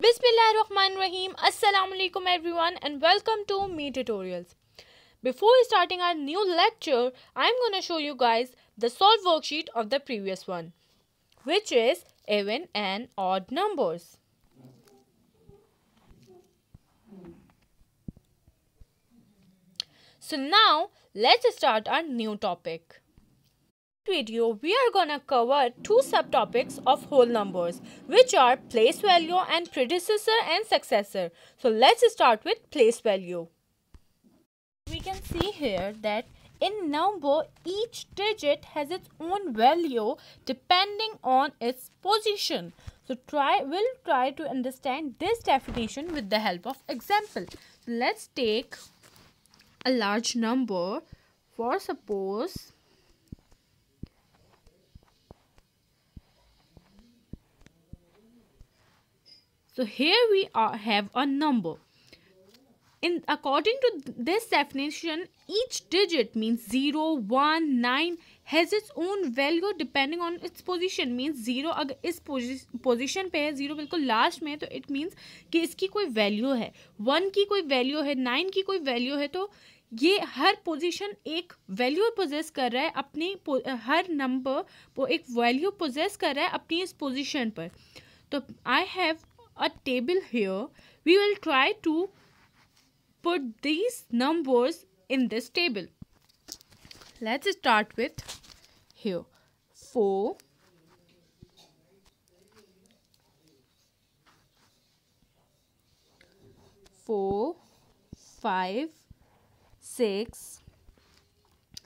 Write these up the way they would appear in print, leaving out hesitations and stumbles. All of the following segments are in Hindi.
Bismillahirrahmanirrahim. Assalamu alaikum everyone and welcome to Me Tutorials. Before starting our new lecture, I'm going to show you guys the solve worksheet of the previous one, which is even and odd numbers. So now let's start our new topic. In this video, we are gonna cover two subtopics of whole numbers, which are place value and predecessor and successor. So let's start with place value. We can see here that in number, each digit has its own value depending on its position. So we'll try to understand this definition with the help of example. So let's take a large number. For suppose so here we have a number. According to this definition, each digit means 0, 1, 9 has its own value depending on its position. Means 0 अगर इस पोजीशन पे है, 0 बिल्कुल लास्ट में है, तो इट मीन्स कि इसकी कोई वैल्यू है. 1 की कोई वैल्यू है, 9 की कोई वैल्यू है. तो ये हर पोजीशन एक वैल्यू पोजेस कर रहा है अपनी, हर नंबर एक वैल्यू पोजेस कर रहा है अपनी इस पोजीशन पर. तो I have a table here. We will try to put these numbers in this table. Let's start with here 4, 5, 6,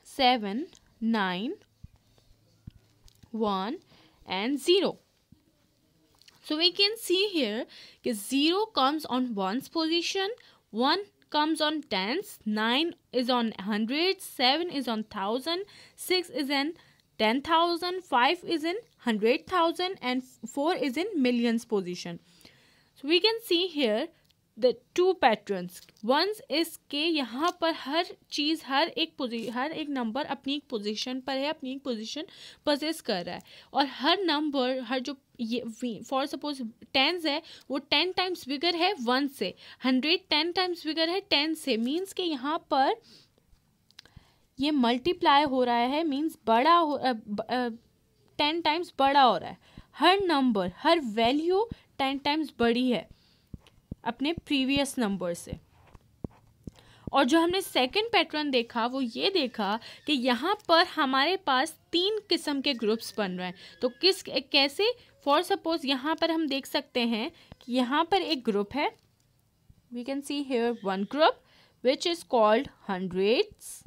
7, 9, 1 and 0. So we can see here that 0 comes on 1's position, 1 comes on 10's, 9 is on 100, 7 is on 1000, 6 is in 10,000, 5 is in 100,000 and 4 is in millions position. So we can see here the two patterns. One's is के यहाँ पर हर चीज़ हर एक नंबर अपनी एक पोजीशन पर है, अपनी एक पोजीशन पोजेस कर रहा है. और हर नंबर हर जो ये फॉर सपोज 10 है वो 10 टाइम्स बिगर है 1 से, 100 10 टाइम्स बिगर है 10 से. मीन्स कि यहाँ पर ये मल्टीप्लाई हो रहा है, मीन्स बड़ा 10 टाइम्स बड़ा हो रहा है. हर नंबर हर वैल्यू 10 टाइम्स बड़ी है अपने प्रीवियस नंबर से. और जो हमने सेकंड पैटर्न देखा वो ये देखा कि यहाँ पर हमारे पास 3 किस्म के ग्रुप्स बन रहे हैं. तो कैसे, फॉर सपोज यहाँ पर हम देख सकते हैं कि यहाँ पर एक ग्रुप है. We can see here one group which is called hundreds.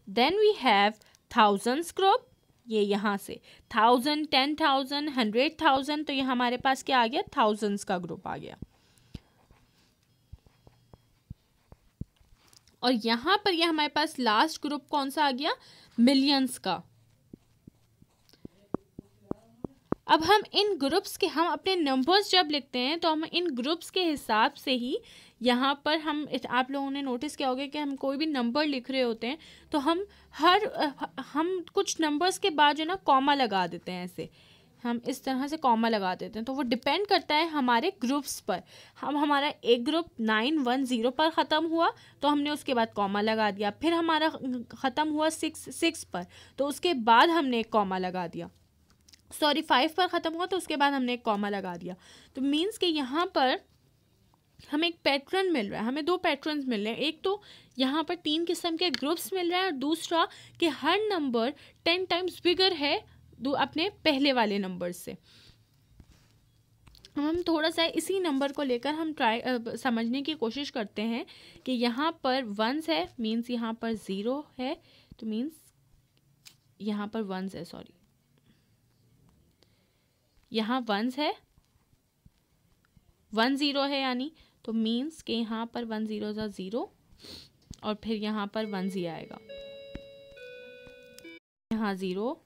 Then we have thousands group. ये यहाँ से 1000, 10,000, 100,000. तो ये हमारे पास क्या आ गया, थाउजेंड्स का ग्रुप आ गया. और यहाँ पर ये हमारे पास लास्ट ग्रुप कौन सा आ गया, मिलियंस का. अब हम इन ग्रुप्स के, हम अपने नंबर्स जब लिखते हैं तो हम इन ग्रुप्स के हिसाब से ही यहाँ पर आप लोगों ने नोटिस किया होगा कि हम कोई भी नंबर लिख रहे होते हैं तो हम कुछ नंबर्स के बाद जो ना कॉमा लगा देते हैं. ऐसे हम इस तरह से कॉमा लगा देते हैं. तो वो डिपेंड करता है हमारे ग्रुप्स पर. हमारा एक ग्रुप 910 पर ख़त्म हुआ तो हमने उसके बाद कॉमा लगा दिया. फिर हमारा ख़त्म हुआ 6 पर तो उसके बाद हमने एक कॉमा लगा दिया. 5 पर ख़त्म हुआ तो उसके बाद हमने एक कॉमा लगा दिया. तो मीन्स कि यहाँ पर हमें एक पैटर्न मिल रहा है, हमें 2 पैटर्न्स मिल रहे हैं. एक तो यहाँ पर 3 किस्म के ग्रुप्स मिल रहे हैं और दूसरा कि हर नंबर 10 टाइम्स बिगर है अपने पहले वाले नंबर से. हम थोड़ा सा इसी नंबर को लेकर हम समझने की कोशिश करते हैं कि यहाँ पर 1s है, मीन्स यहाँ पर 0 है, तो मीन्स यहाँ पर 1s है, सॉरी यहाँ 1s है, 1 0 है, यानी तो मीन्स के यहाँ पर 1 0 0 और फिर यहाँ पर 1 ही आएगा. यहाँ 0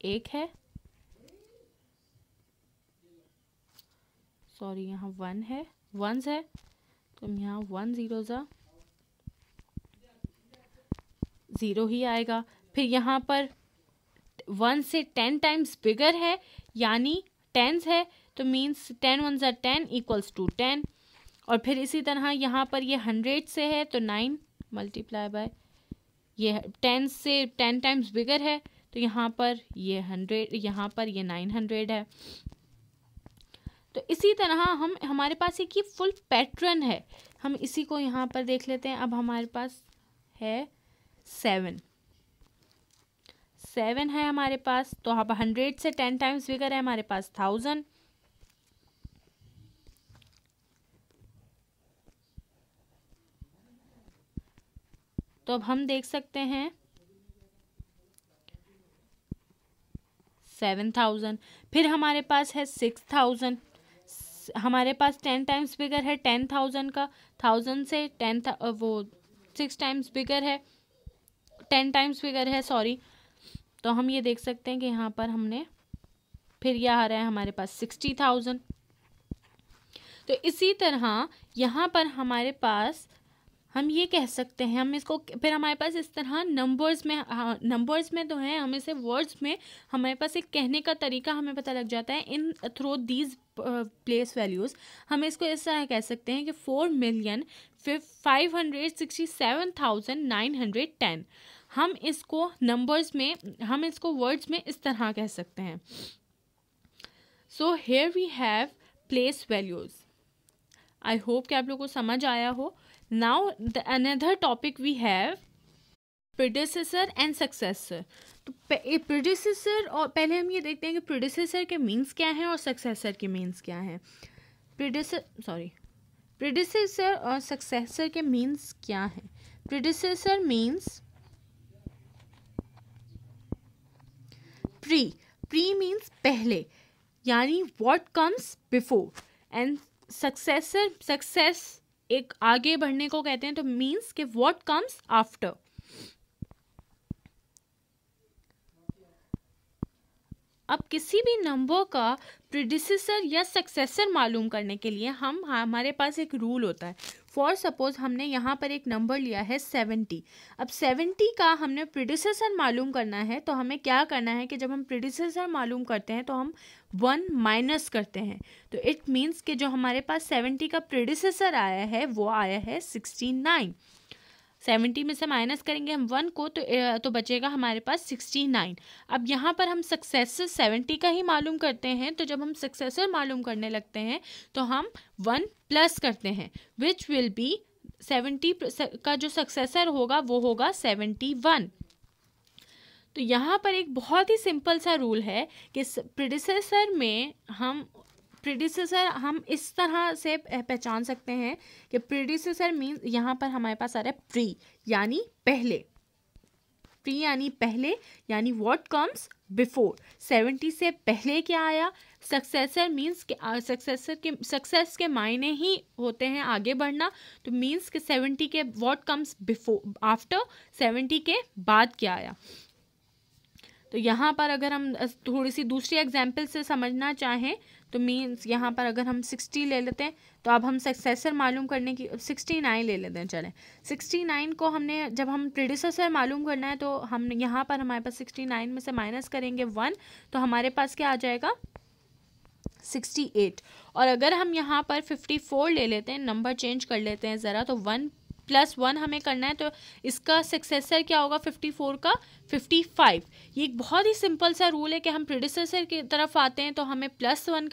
1 है, सॉरी यहाँ 1 है, 1s है, तो यहाँ 1 0 0 ही आएगा. फिर यहाँ पर 1 से 10 टाइम्स बिगर है यानी टेंस है, तो मीन्स 10 1 ज़ा 10 इक्वल्स टू 10। और फिर इसी तरह यहाँ पर ये 100 से है तो 9 मल्टीप्लाई बाय, ये 10 से 10 टाइम्स बिगर है तो यहाँ पर ये 100, यहाँ पर ये 900 है। तो इसी तरह हमारे पास एक ये फुल पैटर्न है, हम इसी को यहाँ पर देख लेते हैं। अब हमारे पास है 7 है हमारे पास, तो अब 100 से 10 टाइम्स बिगर है हमारे पास 1000। तो अब हम देख सकते हैं 7000। फिर हमारे पास है 6000, हमारे पास 10 टाइम्स बिगर है 10,000 का, 1000 से 10 वो 6 टाइम्स बिगर है, 10 टाइम्स बिगर है सॉरी। तो हम ये देख सकते हैं कि यहाँ पर हमने फिर यह आ रहा है हमारे पास 60,000। तो इसी तरह यहाँ पर हमारे पास हम ये कह सकते हैं, हम इसको फिर हमारे पास इस तरह नंबर्स में तो है, हम इसे वर्ड्स में हमारे पास एक कहने का तरीका हमें पता लग जाता है। In through these place values हम इसको इस तरह कह सकते हैं कि 4,567,910। हम इसको नंबर्स में, हम इसको वर्ड्स में इस तरह कह सकते हैं। So here we have place values. I hope कि आप लोगों को समझ आया हो। Now the another topic we have predecessor and successor। तो predecessor, और पहले हम ये देखते हैं कि predecessor के मीन्स क्या हैं और successor के मीन्स क्या हैं। predecessor और successor के मीन्स क्या हैं। predecessor means pre means पहले, यानी what comes before, and success एक आगे बढ़ने को कहते हैं, तो मीन्स कि व्हाट कम्स आफ्टर। अब किसी भी नंबर का प्रीडिसेसर या सक्सेसर मालूम करने के लिए हमारे पास एक रूल होता है। फॉर सपोज हमने यहाँ पर एक नंबर लिया है 70। अब 70 का हमने प्रीडिसेसर मालूम करना है, तो हमें क्या करना है कि जब हम प्रीडिसेसर मालूम करते हैं तो हम 1 माइनस करते हैं। तो इट मीन्स कि जो हमारे पास 70 का प्रीडिसेसर आया है वो आया है 69। 70 में से माइनस करेंगे हम 1 को, तो बचेगा हमारे पास 69। अब यहाँ पर हम सक्सेसर 70 का ही मालूम करते हैं, तो जब हम सक्सेसर मालूम करने लगते हैं तो हम 1 प्लस करते हैं, विच विल बी 70 का जो सक्सेसर होगा वो होगा 71। तो यहाँ पर एक बहुत ही सिंपल सा रूल है कि प्रीडिसेसर में हम इस तरह से पहचान सकते हैं कि प्रीडिसेसर मीन्स यहाँ पर हमारे पास आ रहा है प्री यानी पहले, यानी व्हाट कम्स बिफोर। 70 से पहले क्या आया। सक्सेसर मीन्स कि सक्सेस के मायने ही होते हैं आगे बढ़ना, तो मीन्स कि 70 के व्हाट कम्स बिफोर, आफ्टर 70 के बाद क्या आया। तो यहाँ पर अगर हम थोड़ी सी दूसरी एग्जाम्पल से समझना चाहें तो मीन्स यहाँ पर अगर हम 60 ले लेते हैं, तो अब हम सक्सेसर मालूम करने की 69 ले लेते हैं। चलें 69 को हमने जब हम प्रीडिसेसर मालूम करना है तो हम यहाँ पर हमारे पास 69 में से माइनस करेंगे 1, तो हमारे पास क्या आ जाएगा 68। और अगर हम यहाँ पर 54 ले लेते हैं, नंबर चेंज कर लेते हैं ज़रा, तो 1 + 1 हमें करना है, तो इसका सक्सेसर क्या होगा 54 का 55। ये एक बहुत ही सिंपल सा रूल है कि हम प्रीडिसेसर की तरफ आते हैं तो हमें -1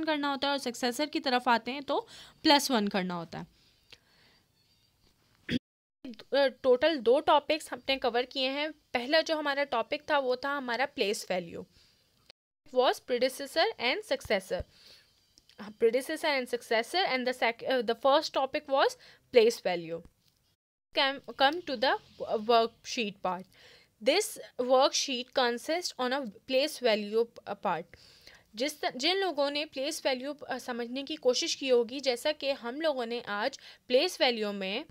करना होता है, और सक्सेसर की तरफ आते हैं तो +1 करना होता है। टोटल 2 टॉपिक्स हमने कवर किए हैं। पहला जो हमारा टॉपिक था वो था हमारा place value, was predecessor and successor, predecessor and successor, and the first topic was place value. Come to the worksheet part. This worksheet consists on a place value part. जिन लोगों ने प्लेस वैल्यू समझने की कोशिश की होगी, जैसा कि हम लोगों ने आज प्लेस वैल्यू में,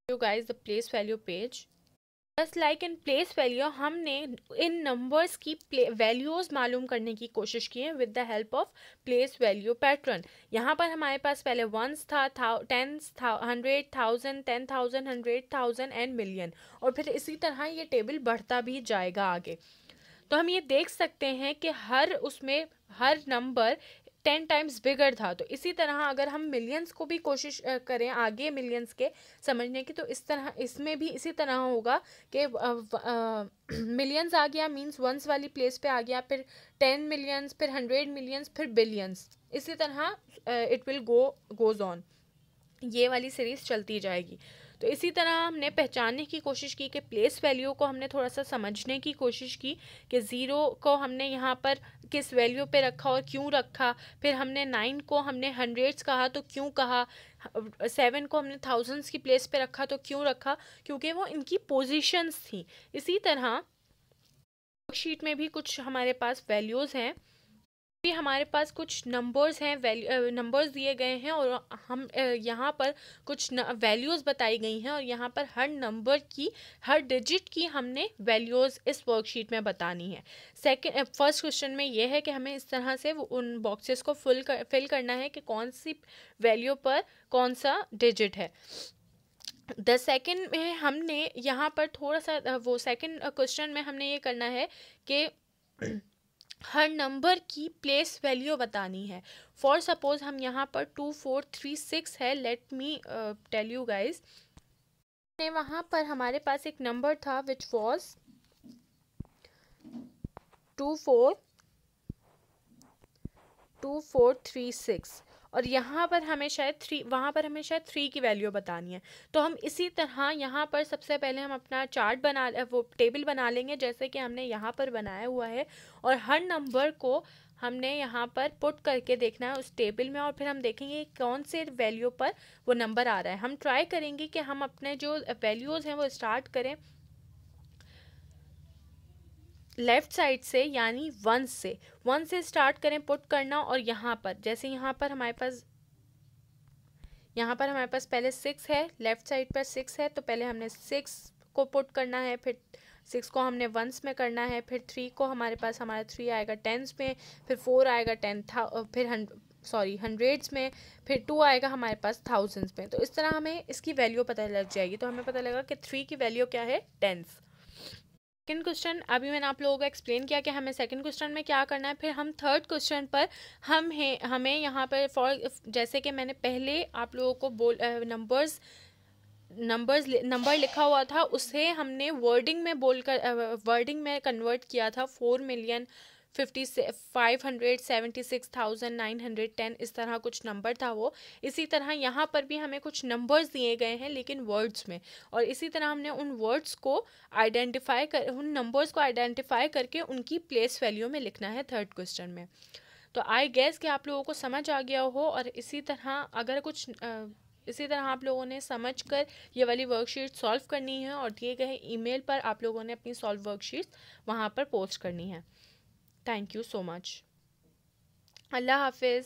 you guys the place value page, बस लाइक इन प्लेस वैल्यू हमने इन नंबर्स की वैल्यूज़ मालूम करने की कोशिश की है with the help of place value pattern. यहाँ पर हमारे पास पहले वंस था, टेंस था, 100, 1000, 10,000, 100,000 एंड मिलियन, और फिर इसी तरह ये टेबल बढ़ता भी जाएगा आगे। तो हम ये देख सकते हैं कि हर नंबर 10 टाइम्स बिगर था। तो इसी तरह अगर हम मिलियंस को भी कोशिश करें आगे मिलियंस के समझने की, तो इस तरह इसमें भी इसी तरह होगा कि मिलियंस आ गया मींस वंस वाली प्लेस पे आ गया, फिर 10 मिलियंस, फिर 100 मिलियंस, फिर बिलियंस, इसी तरह इट विल गोज ऑन, ये वाली सीरीज चलती जाएगी। तो इसी तरह हमने पहचानने की कोशिश की कि प्लेस वैल्यू को हमने थोड़ा सा समझने की कोशिश की कि ज़ीरो को हमने यहाँ पर किस वैल्यू पे रखा और क्यों रखा, फिर हमने 9 को हमने हंड्रेड्स कहा तो क्यों कहा, 7 को हमने थाउजेंड्स की प्लेस पे रखा तो क्यों रखा, क्योंकि वो इनकी पोजीशंस थी। इसी तरह वर्कशीट में भी कुछ हमारे पास वैल्यूज़ हैं, भी हमारे पास कुछ नंबर्स हैं, नंबर्स दिए गए हैं और हम यहाँ पर कुछ वैल्यूज़ बताई गई हैं, और यहाँ पर हर नंबर की, हर डिजिट की हमने वैल्यूज़ इस वर्कशीट में बतानी है। फर्स्ट क्वेश्चन में ये है कि हमें इस तरह से उन बॉक्सेस को फिल करना है कि कौन सी वैल्यू पर कौन सा डिजिट है। द सेकेंड में हमने यहाँ पर थोड़ा सा वो सेकेंड क्वेश्चन में हमने ये करना है कि हर नंबर की प्लेस वैल्यू बतानी है। फॉर सपोज हम यहाँ पर 2436 है, let me tell you guys, वहाँ पर हमारे पास एक नंबर था विच वॉज 2436, और यहाँ पर हमें शायद 3, वहाँ पर हमें शायद 3 की वैल्यू बतानी है। तो हम इसी तरह यहाँ पर सबसे पहले हम अपना चार्ट वो टेबल बना लेंगे जैसे कि हमने यहाँ पर बनाया हुआ है, और हर नंबर को हमने यहाँ पर पुट करके देखना है उस टेबल में, और फिर हम देखेंगे कौन से वैल्यू पर वो नंबर आ रहा है। हम ट्राई करेंगे कि हम अपने जो वैल्यूज़ हैं वो स्टार्ट करें लेफ़्ट साइड से, यानी 1 से स्टार्ट करें पुट करना, और यहाँ पर जैसे यहाँ पर हमारे पास पहले 6 है, लेफ़्ट साइड पर 6 है, तो पहले हमने 6 को पुट करना है, फिर 6 को हमने वंस में करना है, फिर 3 को हमारा 3 आएगा टेंस में, फिर 4 आएगा फिर हंड्रेड्स में, फिर 2 आएगा हमारे पास थाउजेंड्स में। तो इस तरह हमें इसकी वैल्यू पता लग जाएगी। तो हमें पता लगा कि 3 की वैल्यू क्या है, टेंस। सेकेंड क्वेश्चन अभी मैंने आप लोगों को एक्सप्लेन किया कि हमें सेकंड क्वेश्चन में क्या करना है। फिर हम थर्ड क्वेश्चन पर हमें यहाँ पर जैसे कि मैंने पहले आप लोगों को नंबर लिखा हुआ था, उसे हमने वर्डिंग में कन्वर्ट किया था। 4,576,910 इस तरह कुछ नंबर था वो। इसी तरह यहाँ पर भी हमें कुछ नंबर्स दिए गए हैं लेकिन वर्ड्स में, और इसी तरह हमने उन नंबर्स को आइडेंटिफाई करके उनकी प्लेस वैल्यू में लिखना है थर्ड क्वेश्चन में। तो आई गेस कि आप लोगों को समझ आ गया हो, और इसी तरह आप लोगों ने समझकर ये वाली वर्कशीट सॉल्व करनी है, और दिए गए ईमेल पर आप लोगों ने अपनी सॉल्व वर्कशीट्स वहाँ पर पोस्ट करनी है। Thank you so much. अल्लाह हाफिज़।